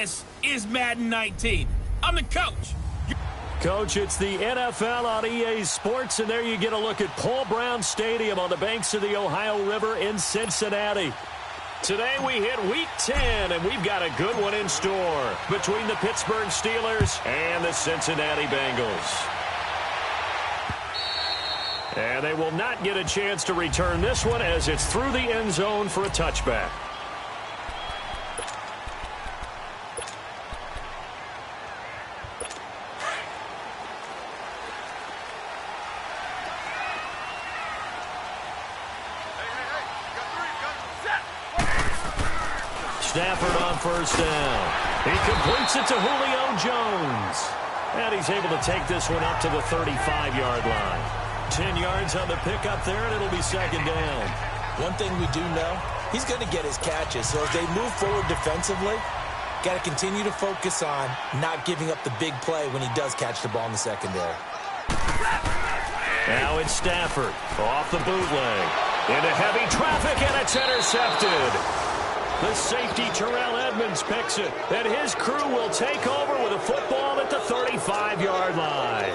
This is Madden 19. I'm the coach. Coach, it's the NFL on EA Sports, and there you get a look at Paul Brown Stadium on the banks of the Ohio River in Cincinnati. Today we hit Week 10, and we've got a good one in store between the Pittsburgh Steelers and the Cincinnati Bengals. And they will not get a chance to return this one as it's through the end zone for a touchback. Stafford on first down. He completes it to Julio Jones. And he's able to take this one up to the 35-yard line. 10 yards on the pickup there, and it'll be second down. One thing we do know, he's going to get his catches. So as they move forward defensively, got to continue to focus on not giving up the big play when he does catch the ball in the secondary. Now it's Stafford off the bootleg. Into heavy traffic, and it's intercepted. The safety, Terrell Edmonds, picks it, and his crew will take over with a football at the 35-yard line.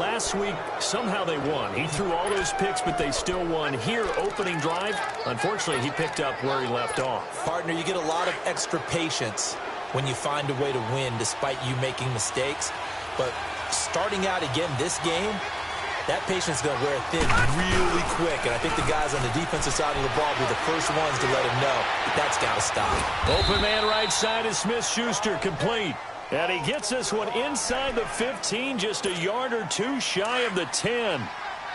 Last week, somehow they won. He threw all those picks, but they still won. Here, opening drive, unfortunately, he picked up where he left off. Partner, you get a lot of extra patience when you find a way to win despite you making mistakes. But starting out again this game, that patience is going to wear thin really quick. And I think the guys on the defensive side of the ball will be the first ones to let him know that that's got to stop. Open man right side is Smith-Schuster, complete. And he gets this one inside the 15, just a yard or two shy of the 10.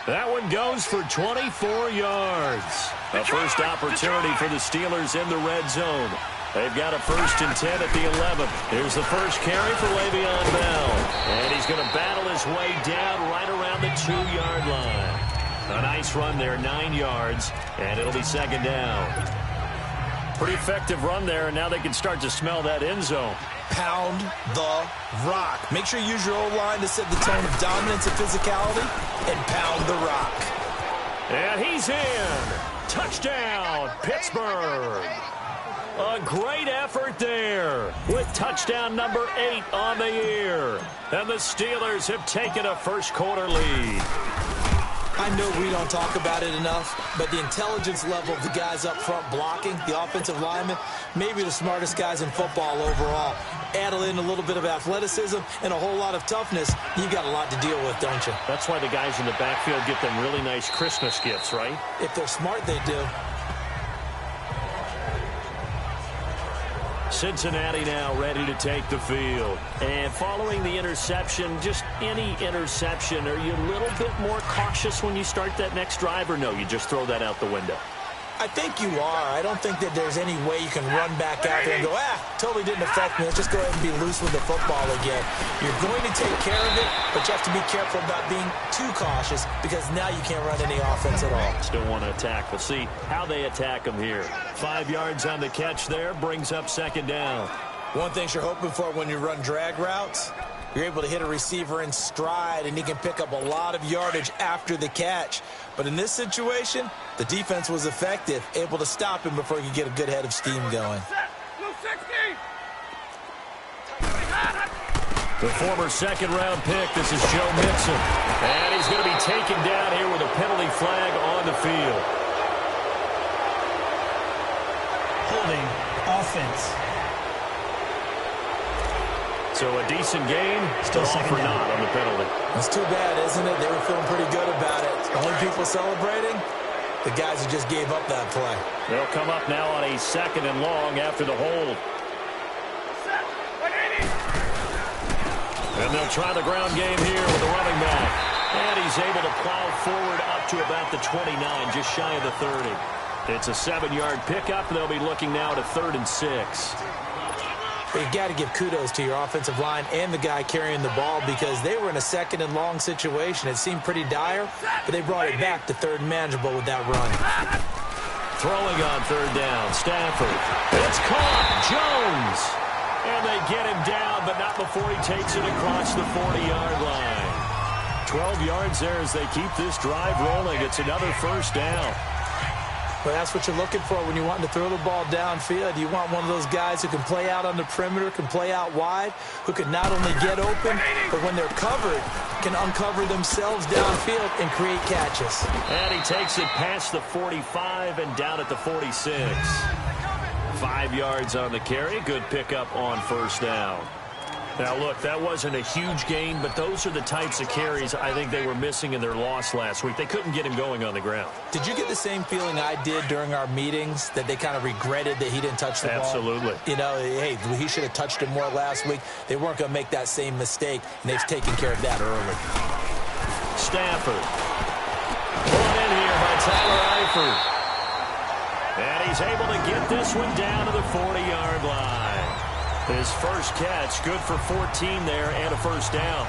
That one goes for 24 yards. A first opportunity for the Steelers in the red zone. They've got a 1st and 10 at the 11th. Here's the first carry for Le'Veon Bell. And he's going to battle his way down right around the 2-yard line. A nice run there, 9 yards, and it'll be second down. Pretty effective run there, and now they can start to smell that end zone. Pound the rock. Make sure you use your O-line to set the tone of dominance and physicality, and pound the rock. And he's in. Touchdown, Pittsburgh. A great effort there with touchdown number 8 on the year. And the Steelers have taken a first-quarter lead. I know we don't talk about it enough, but the intelligence level of the guys up front blocking, the offensive linemen, maybe the smartest guys in football overall. Add in a little bit of athleticism and a whole lot of toughness, you got a lot to deal with, don't you? That's why the guys in the backfield get them really nice Christmas gifts, right? If they're smart, they do. Cincinnati now ready to take the field. And following the interception, just any interception, are you a little bit more cautious when you start that next drive, or no, you just throw that out the window? I think you are. I don't think that there's any way you can run back out there and go, totally didn't affect me. Let's just go ahead and be loose with the football again. You're going to take care of it, but you have to be careful about being too cautious because now you can't run any offense at all. Still want to attack. We'll see how they attack them here. 5 yards on the catch there, brings up second down. One thing you're hoping for when you run drag routes, you're able to hit a receiver in stride, and he can pick up a lot of yardage after the catch. But in this situation, the defense was effective, able to stop him before he could get a good head of steam going. The former second-round pick, this is Joe Mixon. And he's going to be taken down here with a penalty flag on the field. Holding offense. So a decent game, still off or not on the penalty. That's too bad, isn't it? They were feeling pretty good about it. The only people celebrating, the guys who just gave up that play. They'll come up now on a 2nd and long after the hold. And they'll try the ground game here with the running back. And he's able to plow forward up to about the 29, just shy of the 30. It's a 7-yard pickup. They'll be looking now at a 3rd and 6. But you got to give kudos to your offensive line and the guy carrying the ball because they were in a 2nd and long situation. It seemed pretty dire, but they brought it back to 3rd and manageable with that run. Throwing on 3rd down, Stafford. It's caught, Jones. And they get him down, but not before he takes it across the 40-yard line. 12 yards there as they keep this drive rolling. It's another first down. Well, that's what you're looking for when you want to throw the ball downfield. You want one of those guys who can play out on the perimeter, can play out wide, who can not only get open, but when they're covered, can uncover themselves downfield and create catches. And he takes it past the 45 and down at the 46. 5 yards on the carry. Good pickup on first down. Now, look, that wasn't a huge gain, but those are the types of carries I think they were missing in their loss last week. They couldn't get him going on the ground. Did you get the same feeling I did during our meetings, that they kind of regretted that he didn't touch the ball? Absolutely. You know, hey, he should have touched it more last week. They weren't going to make that same mistake, and they've taken care of that early. Stafford. Brought in here by Tyler Eifert. And he's able to get this one down to the 40-yard line. His first catch, good for 14 there and a first down.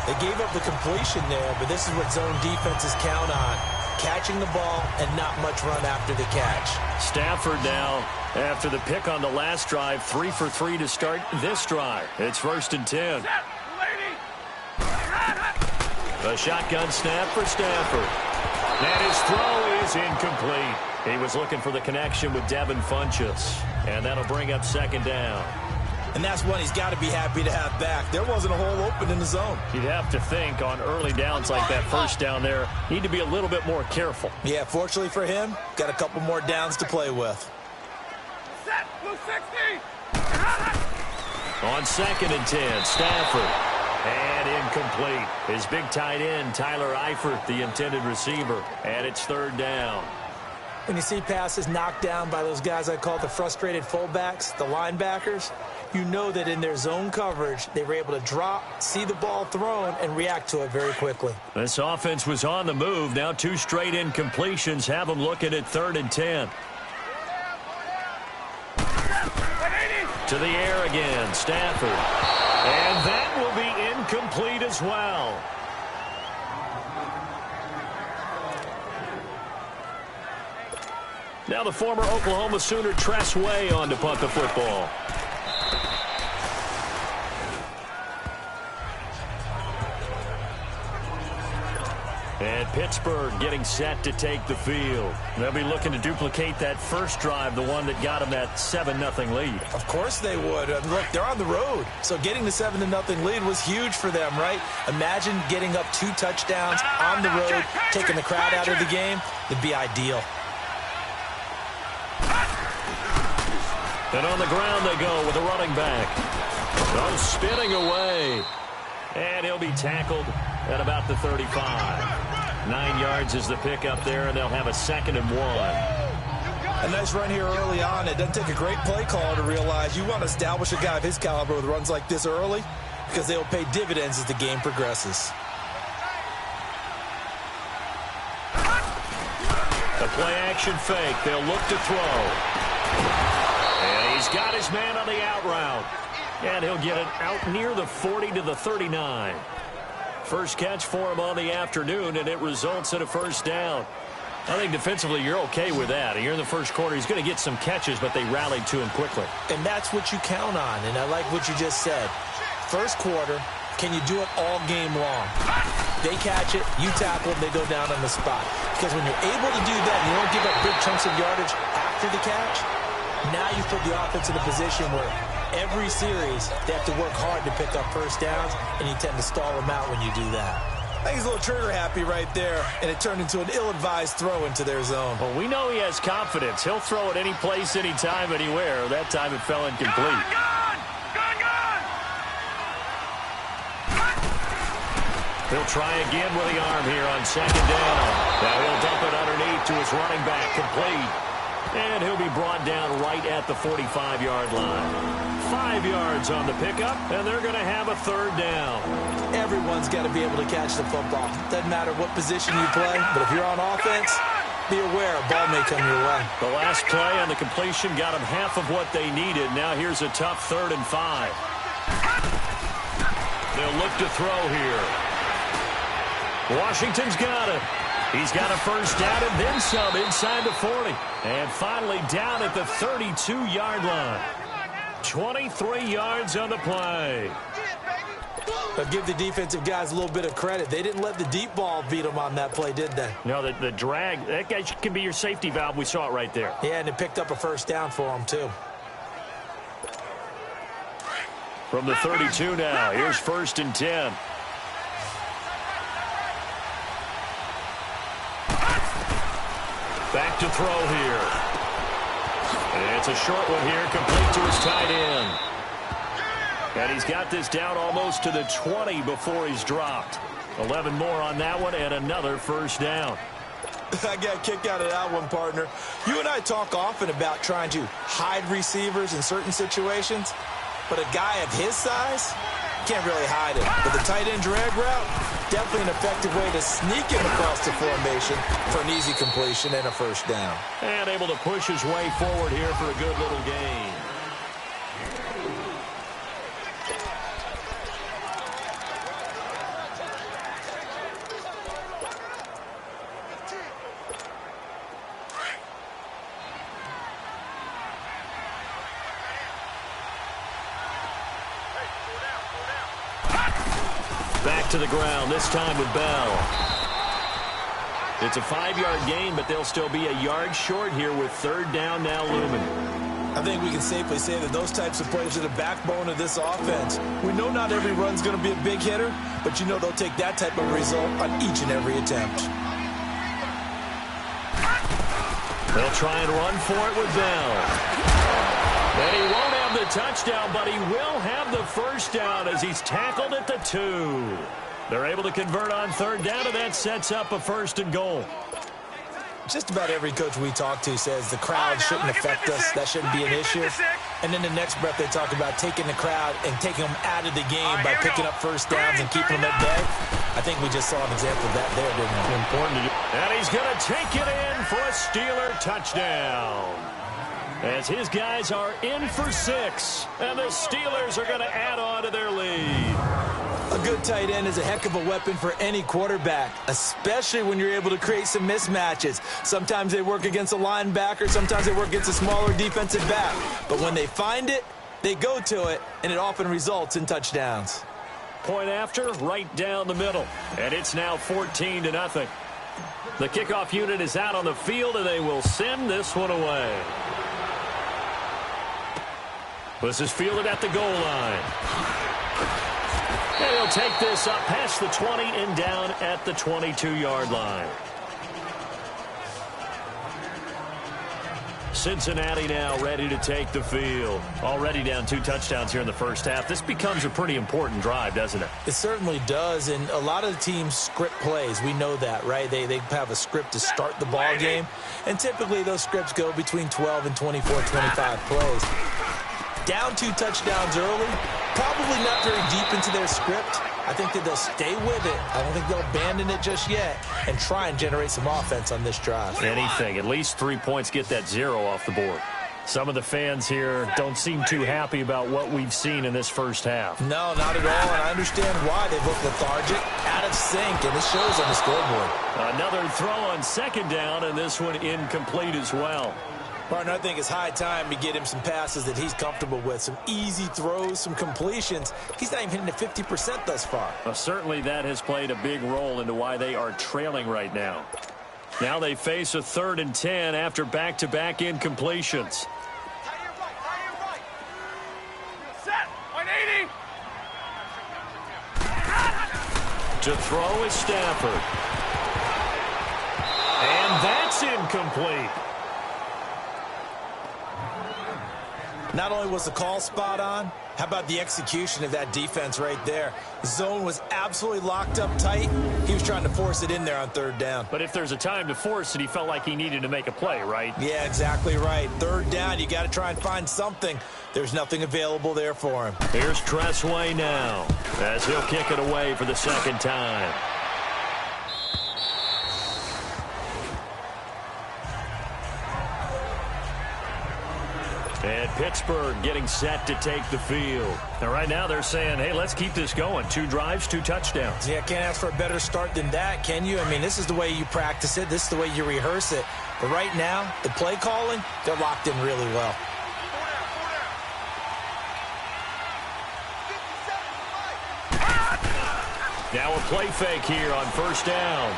They gave up the completion there, but this is what zone defenses count on. Catching the ball and not much run after the catch. Stafford now, after the pick on the last drive, 3 for 3 to start this drive. It's 1st and 10. A shotgun snap for Stafford. And his throw is incomplete. He was looking for the connection with Devin Funchess. And that'll bring up 2nd down. And that's one he's got to be happy to have back. There wasn't a hole open in the zone. You'd have to think on early downs like that first down there, need to be a little bit more careful. Yeah, fortunately for him, got a couple more downs to play with. Set, blue 60. On 2nd and 10, Stafford. And incomplete. His big tight end, Tyler Eifert, the intended receiver. And it's 3rd down. When you see passes knocked down by those guys I call the frustrated fullbacks, the linebackers, you know that in their zone coverage, they were able to drop, see the ball thrown, and react to it very quickly. This offense was on the move. Now 2 straight incompletions have them looking at 3rd and 10. To the air again, Stafford. And that will be incomplete as well. Now the former Oklahoma Sooner Tress Way on to punt the football. And Pittsburgh getting set to take the field. They'll be looking to duplicate that first drive, the one that got them that 7-0 lead. Of course they would. Look, they're on the road. So getting the 7-0 lead was huge for them, right? Imagine getting up 2 touchdowns on the road, taking the crowd out of the game. It'd be ideal. And on the ground they go with a running back. Oh, spinning away. And he'll be tackled at about the 35. 9 yards is the pickup there, and they'll have a 2nd and 1. A nice run here early on. It doesn't take a great play caller to realize you want to establish a guy of his caliber with runs like this early, because they will pay dividends as the game progresses. A play-action fake. They'll look to throw. And he's got his man on the out route. And he'll get it out near the 40 to the 39. First catch for him on the afternoon, and it results in a first down. I think defensively you're okay with that. Here in the first quarter, he's going to get some catches, but they rallied to him quickly. And that's what you count on, and I like what you just said. First quarter, can you do it all game long? They catch it, you tackle them, they go down on the spot. Because when you're able to do that, and you don't give up big chunks of yardage after the catch, now you put the offense in a position where every series, they have to work hard to pick up first downs, and you tend to stall them out when you do that. I think he's a little trigger happy right there, and it turned into an ill-advised throw into their zone. Well, we know he has confidence. He'll throw it any place, anytime, anywhere. That time it fell incomplete. He'll try again with the arm here on 2nd down. Now he'll dump it underneath to his running back, complete. And he'll be brought down right at the 45-yard line. 5 yards on the pickup, and they're going to have a 3rd down. Everyone's got to be able to catch the football. Doesn't matter what position you play, but if you're on offense, be aware a ball may come your way. The last play on the completion got them half of what they needed. Now here's a tough 3rd and 5. They'll look to throw here. Washington's got it. He's got a first down and then some inside the 40. And finally down at the 32-yard line. 23 yards on the play. But give the defensive guys a little bit of credit. They didn't let the deep ball beat them on that play, did they? No, the drag, that guy can be your safety valve. We saw it right there. Yeah, and it picked up a first down for them, too. From the 32 now, here's 1st and 10. Back to throw here. And it's a short one here, complete to his tight end. And he's got this down almost to the 20 before he's dropped. 11 more on that one and another first down. I got a kick out of that one, partner. You and I talk often about trying to hide receivers in certain situations, but a guy of his size can't really hide it. But the tight end drag route, definitely an effective way to sneak him across the formation for an easy completion and a first down. And able to push his way forward here for a good little gain. Back to the ground, this time with Bell. It's a 5-yard gain, but they'll still be a yard short here with 3rd down now looming. I think we can safely say that those types of plays are the backbone of this offense. We know not every run's going to be a big hitter, but you know they'll take that type of result on each and every attempt. They'll try and run for it with Bell. And he won't have the touchdown, but he will have the first down as he's tackled at the 2. They're able to convert on 3rd down, and that sets up a 1st and goal. Just about every coach we talk to says the crowd shouldn't affect us. That shouldn't be an issue. And then the next breath they talk about taking the crowd and taking them out of the game by picking up first downs and keeping them at bay. I think we just saw an example of that there, didn't we? Important to do. And he's going to take it in for a Steeler touchdown. As his guys are in for 6, and the Steelers are going to add on to their lead. A good tight end is a heck of a weapon for any quarterback, especially when you're able to create some mismatches. Sometimes they work against a linebacker, sometimes they work against a smaller defensive back. But when they find it, they go to it, and it often results in touchdowns. Point after, right down the middle. And it's now 14-0. The kickoff unit is out on the field, and they will send this one away. This is fielded at the goal line. And he'll take this up past the 20 and down at the 22-yard line. Cincinnati now ready to take the field. Already down 2 touchdowns here in the first half. This becomes a pretty important drive, doesn't it? It certainly does, and a lot of the teams script plays. We know that, right? They have a script to start the ball game, and typically those scripts go between 12 and 24, 25 plays. Down 2 touchdowns early, probably not very deep into their script. I think that they'll stay with it. I don't think they'll abandon it just yet and try and generate some offense on this drive. Anything. At least 3 points get that 0 off the board. Some of the fans here don't seem too happy about what we've seen in this first half. No, not at all, and I understand why. They look lethargic, out of sync, and it shows on the scoreboard. Another throw on 2nd down, and this one incomplete as well. Partner, I think it's high time to get him some passes that he's comfortable with, some easy throws, some completions. He's not even hitting the 50% thus far. Well, certainly that has played a big role into why they are trailing right now. Now they face a 3rd and 10 after back-to-back incompletions. Set. 180. To throw is Stafford. And that's incomplete. Not only was the call spot on, how about the execution of that defense right there? The zone was absolutely locked up tight. He was trying to force it in there on 3rd down. But if there's a time to force it, he felt like he needed to make a play, right? Yeah, exactly right. 3rd down, you got to try and find something. There's nothing available there for him. Here's Tressway now, as he'll kick it away for the 2nd time. And Pittsburgh getting set to take the field. Now, right now they're saying, hey, let's keep this going. 2 drives, 2 touchdowns. Yeah, can't ask for a better start than that, can you? I mean, this is the way you practice it. This is the way you rehearse it. But right now, the play calling, they're locked in really well. Now a play fake here on first down.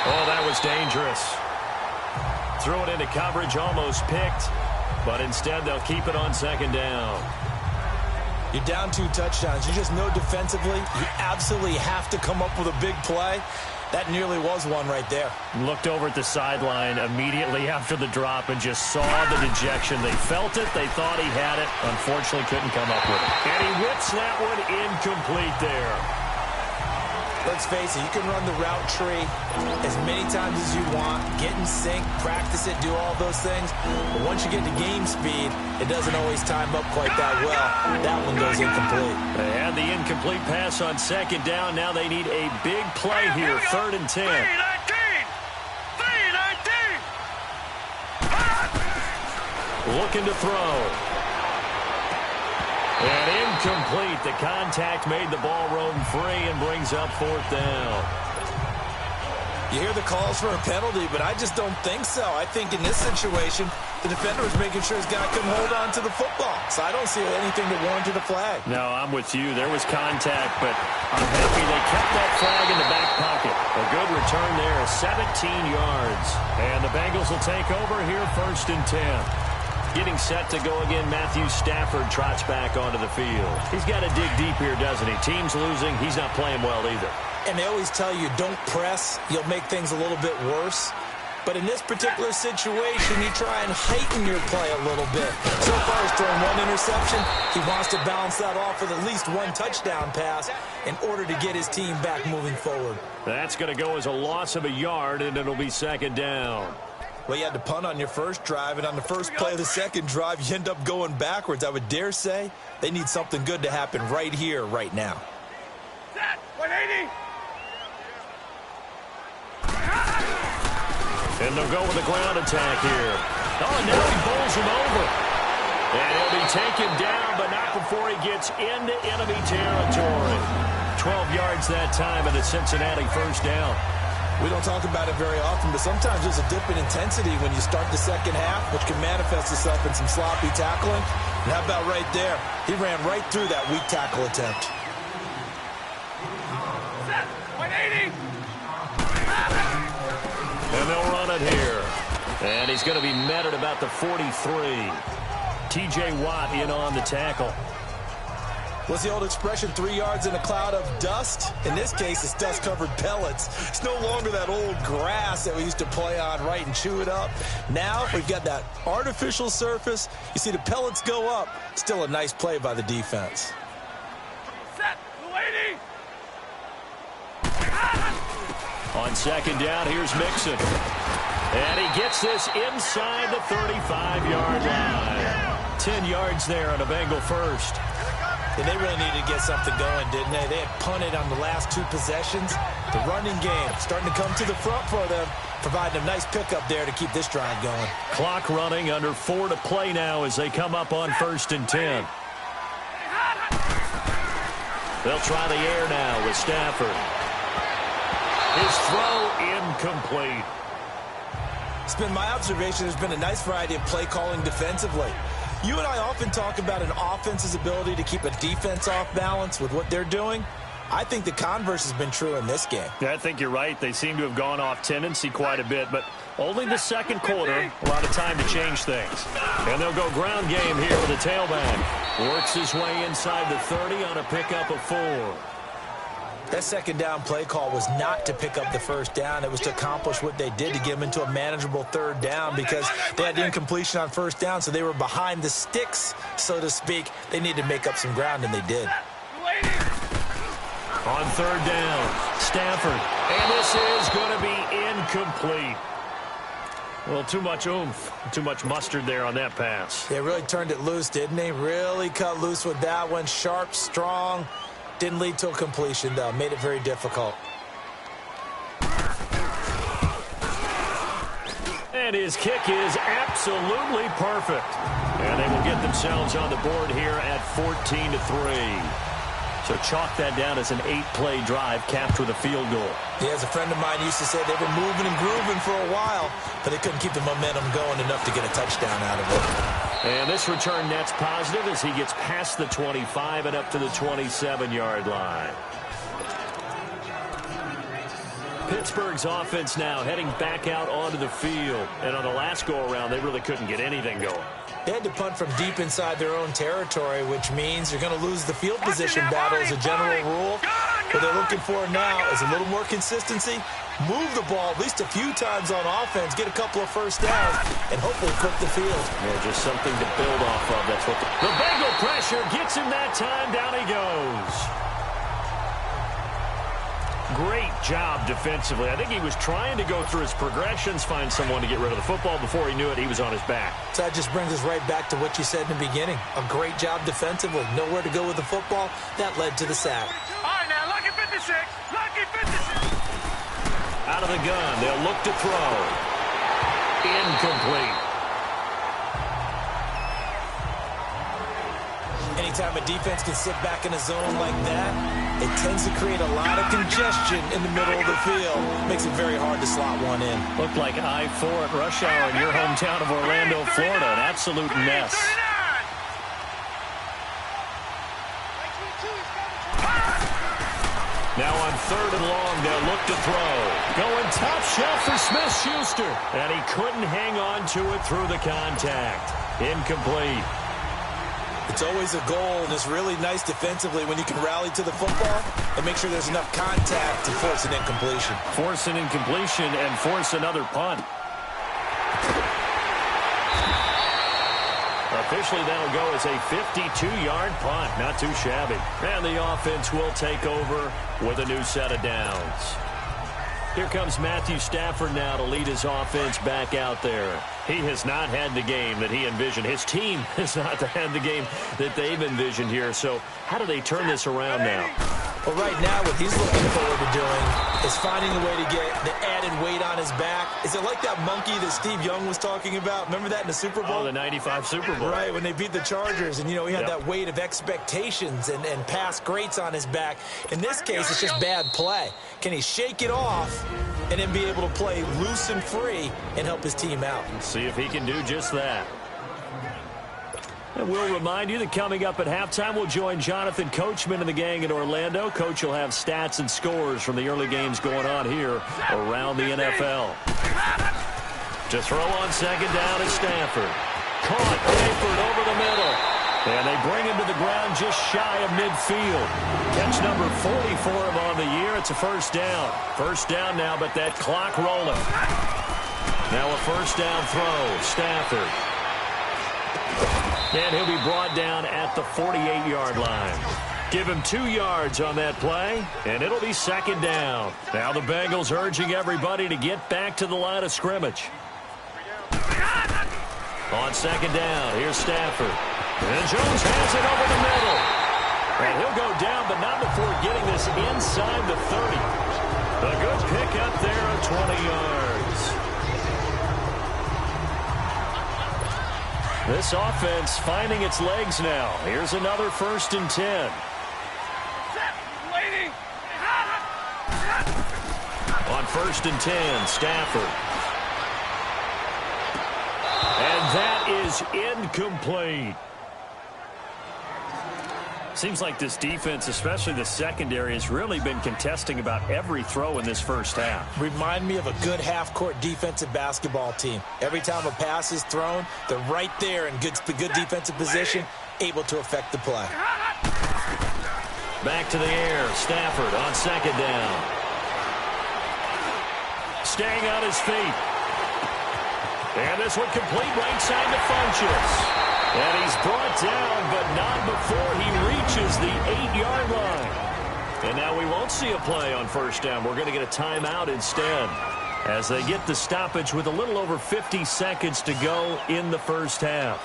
Oh, that was dangerous. Threw it into coverage, almost picked, but instead they'll keep it on second down. You're down 2 touchdowns. You just know defensively you absolutely have to come up with a big play. That nearly was one right there. Looked over at the sideline immediately after the drop and just saw the dejection. They felt it. They thought he had it. Unfortunately, couldn't come up with it. And he whips that one incomplete there. Let's face it, you can run the route tree as many times as you want, get in sync, practice it, do all those things. But once you get to game speed, it doesn't always time up quite that well. That one goes incomplete. They had the incomplete pass on second down. Now they need a big play here, 3rd and 10. 3-19. Looking to throw. And incomplete. The contact made the ball roam free and brings up 4th down. You hear the calls for a penalty, but I just don't think so. I think in this situation, the defender was making sure his guy couldn't hold on to the football. So I don't see anything that warranted a flag. No, I'm with you. There was contact, but I'm happy they kept that flag in the back pocket. A good return there, 17 yards. And the Bengals will take over here, 1st and 10. Getting set to go again, Matthew Stafford trots back onto the field. He's got to dig deep here, doesn't he? Team's losing. He's not playing well either. And they always tell you, don't press. You'll make things a little bit worse. But in this particular situation, you try and heighten your play a little bit. So far, he's thrown 1 interception. He wants to bounce that off with at least 1 touchdown pass in order to get his team back moving forward. That's going to go as a loss of a yard, and it'll be 2nd down. Well, you had to punt on your first drive, and on the first play of the second drive, you end up going backwards. I would dare say they need something good to happen right here, right now. Set, 180. And they'll go with a ground attack here. Oh, and now he bowls him over. And he'll be taken down, but not before he gets into enemy territory. 12 yards that time, and a Cincinnati 1st down. We don't talk about it very often, but sometimes there's a dip in intensity when you start the second half, which can manifest itself in some sloppy tackling. And how about right there? He ran right through that weak tackle attempt. Set, 180. And they'll run it here. And he's going to be met at about the 43. T.J. Watt in on the tackle. What's the old expression, 3 yards in a cloud of dust? In this case, it's dust-covered pellets. It's no longer that old grass that we used to play on, right, and chew it up. Now we've got that artificial surface. You see the pellets go up. Still a nice play by the defense. Set, 280. On second down, here's Mixon. And he gets this inside the 35-yard line. 10 yards there on a Bengal first. And they really needed to get something going, didn't they? They had punted on the last 2 possessions. The running game starting to come to the front for them, providing a nice pickup there to keep this drive going. Clock running, under 4 to play now as they come up on 1st and 10. They'll try the air now with Stafford. His throw incomplete. It's been my observation there's been a nice variety of play calling defensively. You and I often talk about an offense's ability to keep a defense off balance with what they're doing. I think the converse has been true in this game. Yeah, I think you're right. They seem to have gone off tendency quite a bit, but only the second quarter, a lot of time to change things. And they'll go ground game here with a tailback. Works his way inside the 30 on a pickup of 4. That second down play call was not to pick up the first down. It was to accomplish what they did to get them into a manageable 3rd down because they had the incompletion on first down, so they were behind the sticks, so to speak. They needed to make up some ground, and they did. On 3rd down, Stafford. And this is going to be incomplete. Well, too much oomph, too much mustard there on that pass. They really turned it loose, didn't they? Really cut loose with that one. Sharp, strong. Didn't lead to a completion, though. Made it very difficult. And his kick is absolutely perfect. And they will get themselves on the board here at 14-3. So chalk that down as an 8-play drive capped with a field goal. Yeah, as a friend of mine used to say, they were moving and grooving for a while, but they couldn't keep the momentum going enough to get a touchdown out of it. And this return net's positive as he gets past the 25 and up to the 27-yard line. Pittsburgh's offense now heading back out onto the field. And on the last go-around, they really couldn't get anything going. They had to punt from deep inside their own territory, which means you're going to lose the field position battle as a general rule. What they're looking for now is a little more consistency, move the ball at least a few times on offense, get a couple of first downs, and hopefully flip the field. Yeah, just something to build off of. That's what the Bengal pressure gets him that time. Down he goes. Great job defensively. I think he was trying to go through his progressions, find someone to get rid of the football. Before he knew it, he was on his back. So that just brings us right back to what you said in the beginning. A great job defensively. Nowhere to go with the football. That led to the sack. All right, now, lucky 56. Lucky 56. Out of the gun. They'll look to throw. Incomplete. Anytime a defense can sit back in a zone like that, it tends to create a lot of congestion in the middle of the field. Makes it very hard to slot one in. Looked like I-4 at rush hour in your hometown of Orlando, Florida. An absolute mess. Now on 3rd and long, they'll look to throw. Going top shelf for Smith-Schuster. And he couldn't hang on to it through the contact. Incomplete. It's always a goal, and it's really nice defensively when you can rally to the football and make sure there's enough contact to force an incompletion. Force an incompletion and force another punt. Officially, that'll go as a 52-yard punt. Not too shabby. And the offense will take over with a new set of downs. Here comes Matthew Stafford now to lead his offense back out there. He has not had the game that he envisioned. His team has not had the game that they've envisioned here. So how do they turn this around now? Well, right now, what he's looking forward to doing is finding a way to get the added weight on his back. Is it like that monkey that Steve Young was talking about? Remember that in the Super Bowl? Oh, the 95 Super Bowl. Right, when they beat the Chargers, and, you know, he had that weight of expectations and past greats on his back. In this case, it's just bad play. Can he shake it off and then be able to play loose and free and help his team out? See if he can do just that. And we'll remind you that coming up at halftime, we'll join Jonathan Coachman and the gang in Orlando. Coach will have stats and scores from the early games going on here around the NFL. To throw on 2nd down is Stafford. Caught, Hayford over the middle. And they bring him to the ground just shy of midfield. Catch number 40 for him on the year. It's a first down. First down now, but that clock rolling. Now a first down throw. Stafford. And he'll be brought down at the 48-yard line. Give him 2 yards on that play, and it'll be 2nd down. Now the Bengals urging everybody to get back to the line of scrimmage. On 2nd down, here's Stafford. And Jones has it over the middle. And he'll go down, but not before getting this inside the 30. A good pickup there of 20 yards. This offense finding its legs now. Here's another 1st and 10. On 1st and 10, Stafford. And that is incomplete. Seems like this defense, especially the secondary, has really been contesting about every throw in this first half. Remind me of a good half-court defensive basketball team. Every time a pass is thrown, they're right there in good defensive position, able to affect the play. Back to the air. Stafford on 2nd down. Staying on his feet. And this one complete right side to Funchess. And he's brought down, but not before he reaches the 8-yard line. And now we won't see a play on first down. We're going to get a timeout instead as they get the stoppage with a little over 50 seconds to go in the first half.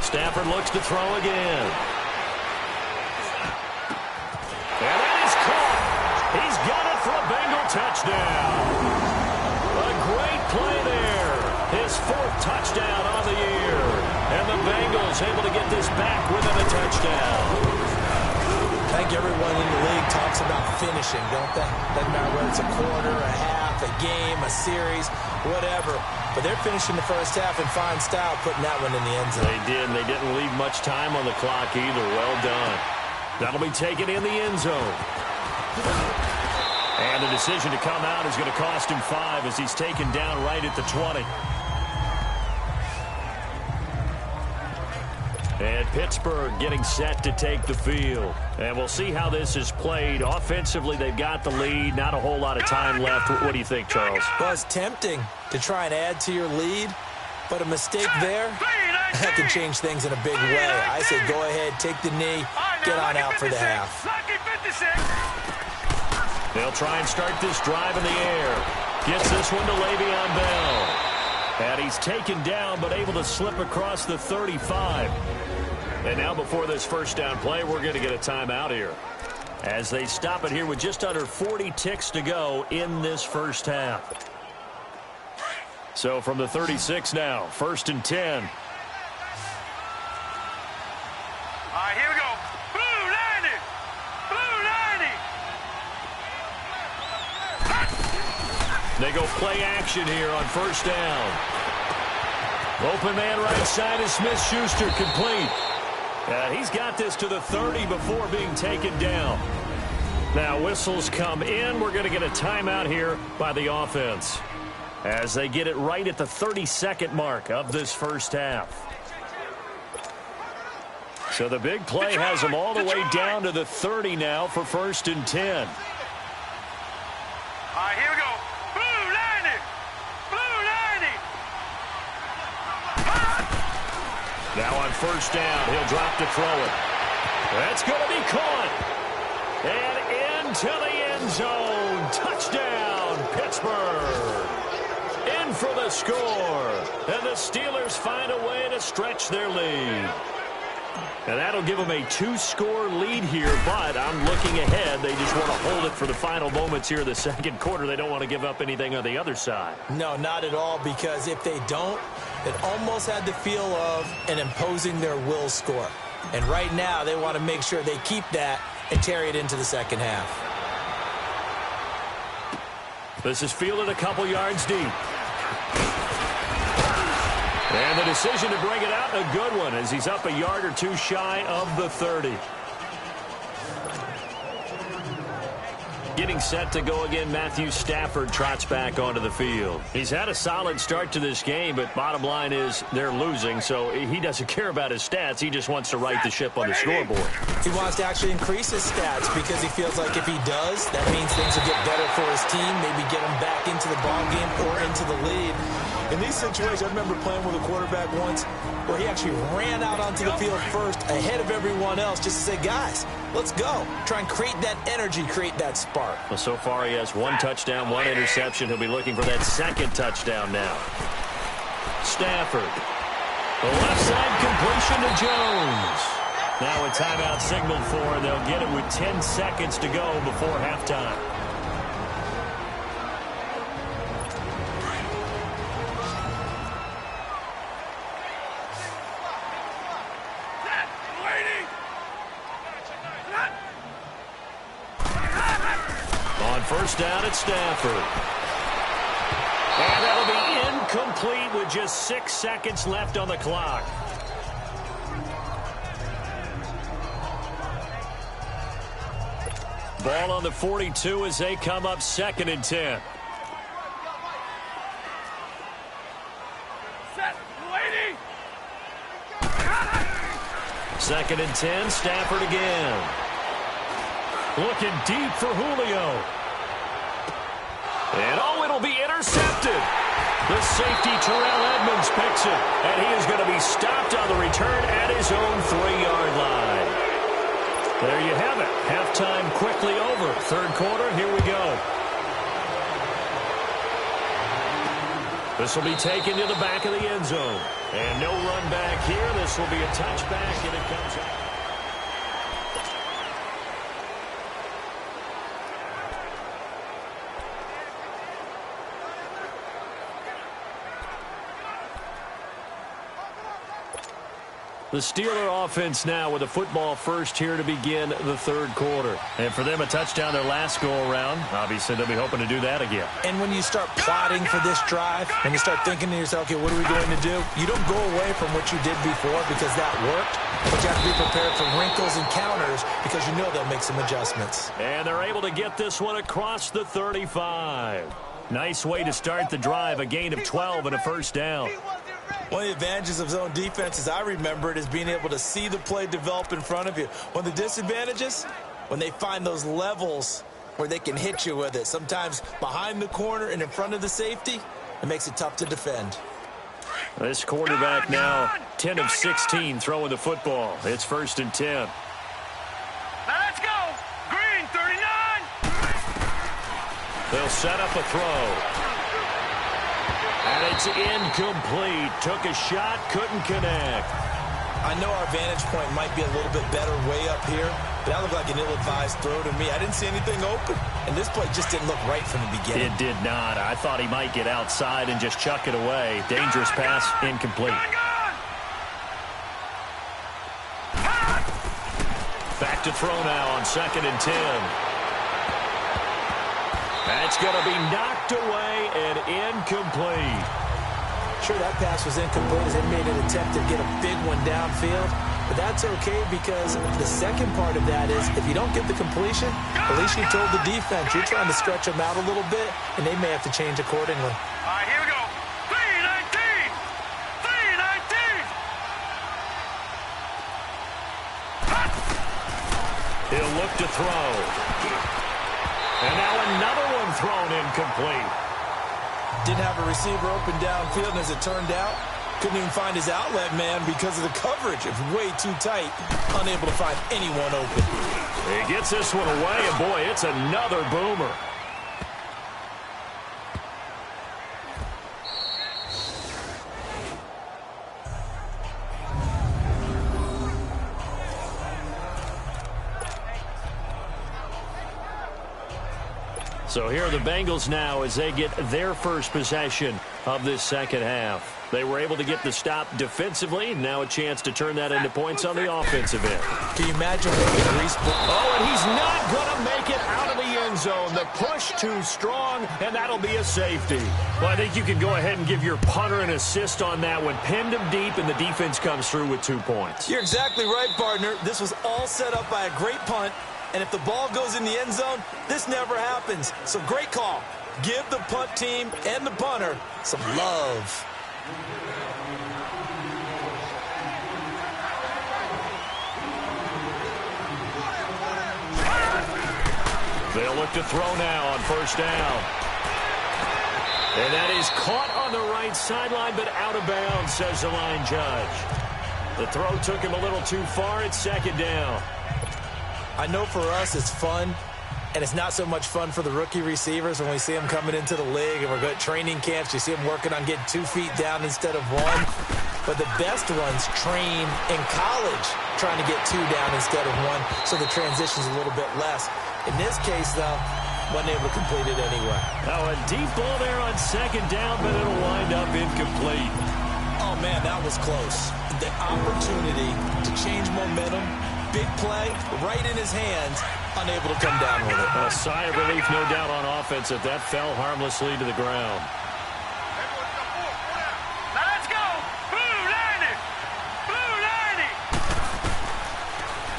Stafford looks to throw again. And that is caught. He's got it for a Bengal touchdown. A great play there. His 4th touchdown on the year. And the Bengals able to get this back within a touchdown. I think everyone in the league talks about finishing, don't they? Doesn't matter whether it's a quarter, a half, a game, a series, whatever. But they're finishing the first half in fine style, putting that one in the end zone. They did, and they didn't leave much time on the clock either. Well done. That'll be taken in the end zone. And the decision to come out is going to cost him 5 as he's taken down right at the 20. And Pittsburgh getting set to take the field. And we'll see how this is played. Offensively, they've got the lead. Not a whole lot of time left. What do you think, Charles? Well, it's tempting to try and add to your lead, but a mistake there, that can change things in a big way. I say go ahead, take the knee, get on out for the half. They'll try and start this drive in the air. Gets this one to Le'Veon Bell. And he's taken down, but able to slip across the 35. And now before this first down play, we're going to get a timeout here, as they stop it here with just under 40 ticks to go in this first half. So from the 36 now, 1st and 10. All right, here we go. Blue 90. Blue 90. They go play action here on first down. Open man right side is Smith-Schuster, complete. He's got this to the 30 before being taken down. Now whistles come in. We're going to get a timeout here by the offense, as they get it right at the 32nd mark of this first half. So the big play has them all the way down to the 30 now for 1st and 10. All right, here we go. Blue 90. Blue 90. Now on first down, he'll drop to throw it. That's going to be caught. And into the end zone. Touchdown, Pittsburgh. In for the score. And the Steelers find a way to stretch their lead. And that'll give them a 2-score lead here, but I'm looking ahead. They just want to hold it for the final moments here in the second quarter. They don't want to give up anything on the other side. No, not at all, because if they don't, it almost had the feel of an imposing their will score. And right now, they want to make sure they keep that and carry it into the second half. This is fielded a couple yards deep. And the decision to bring it out, a good one, as he's up a yard or two shy of the 30. Getting set to go again, Matthew Stafford trots back onto the field. He's had a solid start to this game, but bottom line is they're losing, so he doesn't care about his stats. He just wants to right the ship on the scoreboard. He wants to actually increase his stats because he feels like if he does, that means things will get better for his team, maybe get him back into the ball game or into the lead. In these situations, I remember playing with a quarterback once where he actually ran out onto the field first ahead of everyone else just to say, guys, let's go. Try and create that energy, create that spark. Well, so far he has 1 touchdown, 1 interception. He'll be looking for that 2nd touchdown now. Stafford. The left side completion to Jones. Now a timeout signaled for, and they'll get it with 10 seconds to go before halftime. First down at Stafford. And that'll be incomplete with just 6 seconds left on the clock. Ball on the 42 as they come up 2nd and 10. Second and 10, Stafford again. Looking deep for Julio. And it'll be intercepted. The safety, Terrell Edmonds, picks it. And he is going to be stopped on the return at his own 3-yard line. There you have it. Halftime quickly over. 3rd quarter, here we go. This will be taken to the back of the end zone. And no run back here. This will be a touchback, and it comes out. The Steeler offense now with a football first here to begin the third quarter. And for them, a touchdown their last go-around. Obviously, they'll be hoping to do that again. And when you start plotting for this drive, when you start thinking to yourself, okay, what are we going to do? You don't go away from what you did before because that worked. But you have to be prepared for wrinkles and counters because you know they'll make some adjustments. And they're able to get this one across the 35. Nice way to start the drive, a gain of 12 and a first down. One of the advantages of zone defense, as I remember it, is being able to see the play develop in front of you. One of the disadvantages, when they find those levels where they can hit you with it, sometimes behind the corner and in front of the safety, it makes it tough to defend. This quarterback now 10 of 16 throwing the football. It's 1st and 10. Let's go. Green, 39. They'll set up a throw. And it's incomplete. Took a shot, couldn't connect. I know our vantage point might be a little bit better way up here, but that looked like an ill-advised throw to me. I didn't see anything open, and this play just didn't look right from the beginning. It did not. I thought he might get outside and just chuck it away. Dangerous pass, incomplete. Back to throw now on 2nd and 10. That's going to be knocked away and incomplete. Sure, that pass was incomplete as they made an attempt to get a big one downfield. But that's okay because the second part of that is if you don't get the completion, at least you told the defense you're trying to stretch them out a little bit, and they may have to change accordingly. All right, here we go. 319. 319. He'll look to throw. And now another one thrown incomplete. Didn't have a receiver open downfield, and as it turned out, couldn't even find his outlet man because of the coverage. It was way too tight, unable to find anyone open. He gets this one away, and boy, it's another boomer. So here are the Bengals now as they get their first possession of this second half. They were able to get the stop defensively. Now a chance to turn that into points on the offensive end. Can you imagine what Reese... Oh, and he's not going to make it out of the end zone. The push too strong, and that'll be a safety. Well, I think you can go ahead and give your punter an assist on that one. Pinned him deep, and the defense comes through with 2 points. You're exactly right, partner. This was all set up by a great punt. And if the ball goes in the end zone, this never happens. So great call. Give the punt team and the punter some love. They'll look to throw now on 1st down. And that is caught on the right sideline, but out of bounds, says the line judge. The throw took him a little too far. It's 2nd down. I know for us it's fun, and it's not so much fun for the rookie receivers when we see them coming into the league and we're going to training camps. You see them working on getting 2 feet down instead of 1. But the best ones train in college trying to get 2 down instead of 1, so the transition's a little bit less. In this case, though, wasn't able to complete it anyway. Oh, a deep ball there on 2nd down, but it'll wind up incomplete. Oh, man, that was close. The opportunity to change momentum, big play, right in his hands, unable to come down with it. A sigh of relief, no doubt, on offense if that fell harmlessly to the ground. Let's go. Blue lining. Blue lining.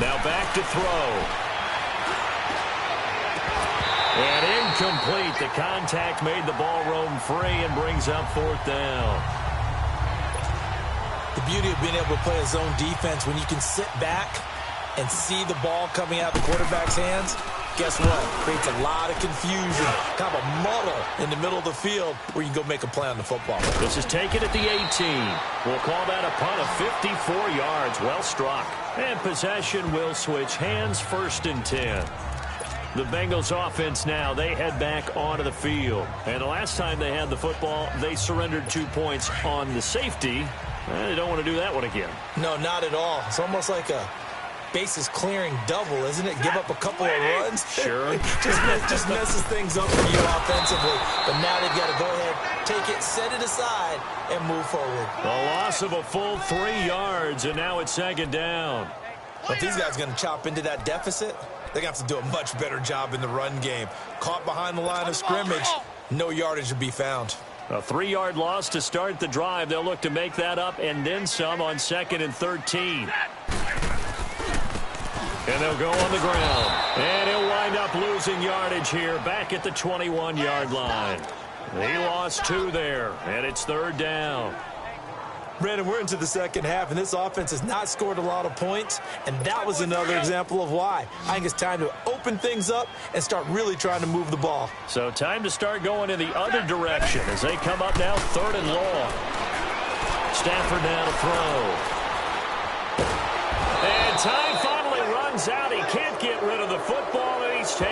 Now back to throw. And incomplete. The contact made the ball roam free and brings up 4th down. The beauty of being able to play a zone defense when you can sit back and see the ball coming out of the quarterback's hands, guess what? Creates a lot of confusion, kind of a muddle in the middle of the field where you can go make a play on the football. This is taken at the 18. We'll call that a punt of 54 yards. Well struck. And possession will switch hands, 1st and 10. The Bengals offense now, they head back onto the field. And the last time they had the football, they surrendered 2 points on the safety. They don't want to do that one again. No, not at all. It's almost like a bases clearing double, isn't it? Give up a couple of runs. Sure. just messes things up for you offensively. But now they've got to go ahead take it, set it aside, and move forward. A loss of a full 3 yards, and now it's 2nd down. If these guys are going to chop into that deficit, they're going to have to do a much better job in the run game. Caught behind the line of scrimmage, no yardage to be found. A 3-yard loss to start the drive. They'll look to make that up and then some on 2nd and 13. And they'll go on the ground. And he'll wind up losing yardage here back at the 21-yard line. He lost 2 there, and it's 3rd down. Brandon, we're into the second half, and this offense has not scored a lot of points, and that was another example of why. I think it's time to open things up and start really trying to move the ball. So time to start going in the other direction as they come up now 3rd and long. Stafford now to throw. And time finally runs out. He can't get rid of the football, and he's taken.